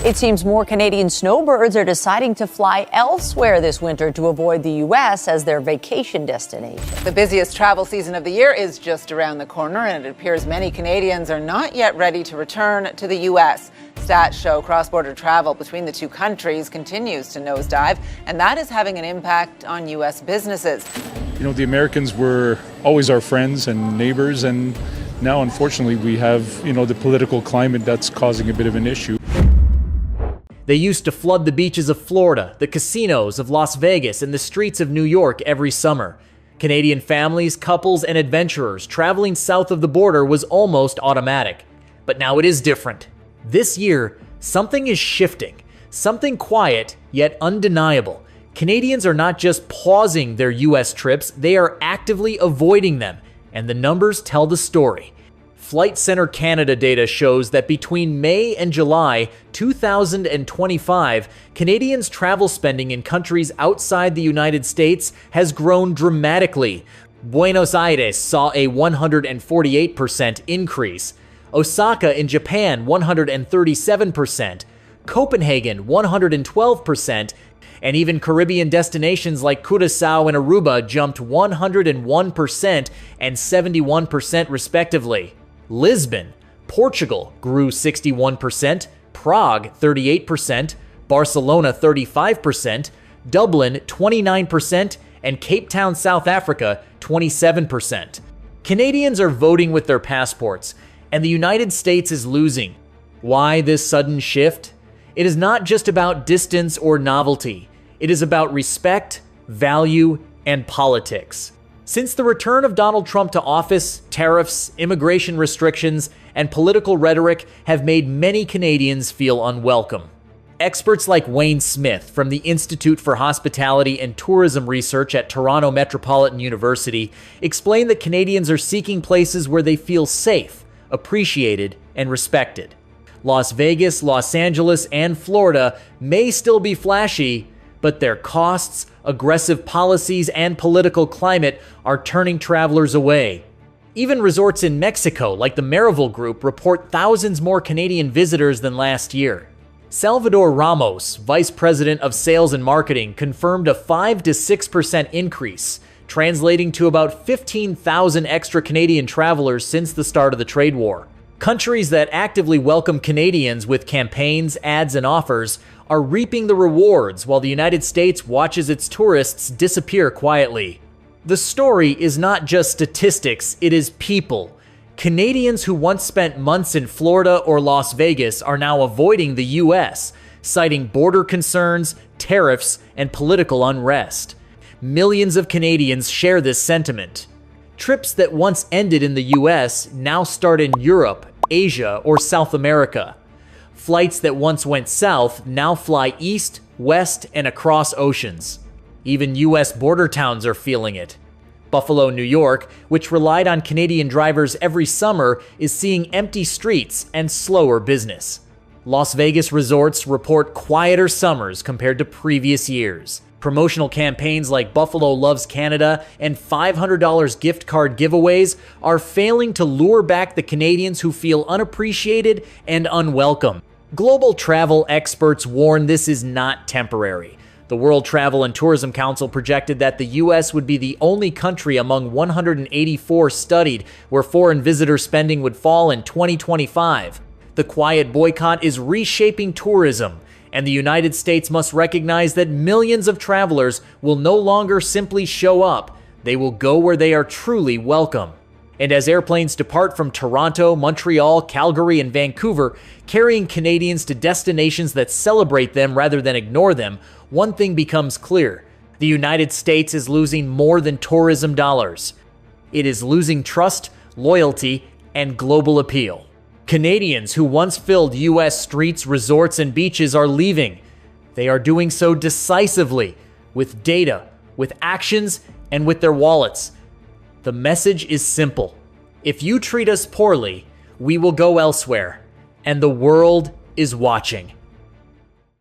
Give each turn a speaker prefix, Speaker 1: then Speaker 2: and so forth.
Speaker 1: It seems more Canadian snowbirds are deciding to fly elsewhere this winter to avoid the U.S. as their vacation destination.
Speaker 2: The busiest travel season of the year is just around the corner, and it appears many Canadians are not yet ready to return to the U.S. Stats show cross-border travel between the two countries continues to nosedive, and that is having an impact on U.S. businesses.
Speaker 3: You know, the Americans were always our friends and neighbors, and now, unfortunately, we have, the political climate that's causing a bit of an issue.
Speaker 4: They used to flood the beaches of Florida, the casinos of Las Vegas, and the streets of New York every summer. Canadian families, couples, and adventurers traveling south of the border was almost automatic. But now it is different. This year, something is shifting. Something quiet, yet undeniable. Canadians are not just pausing their U.S. trips, they are actively avoiding them. And the numbers tell the story. Flight Centre Canada data shows that between May and July 2025, Canadians' travel spending in countries outside the United States has grown dramatically. Buenos Aires saw a 148% increase. Osaka in Japan, 137%. Copenhagen, 112%. And even Caribbean destinations like Curaçao and Aruba jumped 101% and 71% respectively. Lisbon, Portugal grew 61%, Prague 38%, Barcelona 35%, Dublin 29%, and Cape Town, South Africa 27%. Canadians are voting with their passports, and the United States is losing. Why this sudden shift? It is not just about distance or novelty. It is about respect, value, and politics. Since the return of Donald Trump to office, tariffs, immigration restrictions, and political rhetoric have made many Canadians feel unwelcome. Experts like Wayne Smith from the Institute for Hospitality and Tourism Research at Toronto Metropolitan University explain that Canadians are seeking places where they feel safe, appreciated, and respected. Las Vegas, Los Angeles, and Florida may still be flashy, but their costs, aggressive policies, and political climate are turning travelers away. Even resorts in Mexico, like the Marival Group, report thousands more Canadian visitors than last year. Salvador Ramos, Vice President of Sales and Marketing, confirmed a 5 to 6% increase, translating to about 15,000 extra Canadian travelers since the start of the trade war. Countries that actively welcome Canadians with campaigns, ads, and offers are reaping the rewards while the United States watches its tourists disappear quietly. The story is not just statistics, it is people. Canadians who once spent months in Florida or Las Vegas are now avoiding the U.S., citing border concerns, tariffs, and political unrest. Millions of Canadians share this sentiment. Trips that once ended in the U.S. now start in Europe, Asia, or South America. Flights that once went south now fly east, west, and across oceans. Even U.S. border towns are feeling it. Buffalo, New York, which relied on Canadian drivers every summer, is seeing empty streets and slower business. Las Vegas resorts report quieter summers compared to previous years. Promotional campaigns like Buffalo Loves Canada and $500 gift card giveaways are failing to lure back the Canadians who feel unappreciated and unwelcome. Global travel experts warn this is not temporary. The World Travel and Tourism Council projected that the U.S. would be the only country among 184 studied where foreign visitor spending would fall in 2025. The quiet boycott is reshaping tourism, and the United States must recognize that millions of travelers will no longer simply show up. They will go where they are truly welcome. And as airplanes depart from Toronto, Montreal, Calgary, and Vancouver, carrying Canadians to destinations that celebrate them rather than ignore them, one thing becomes clear. The United States is losing more than tourism dollars. It is losing trust, loyalty, and global appeal. Canadians who once filled U.S. streets, resorts, and beaches are leaving. They are doing so decisively, with data, with actions, and with their wallets. The message is simple. If you treat us poorly, we will go elsewhere, and the world is watching.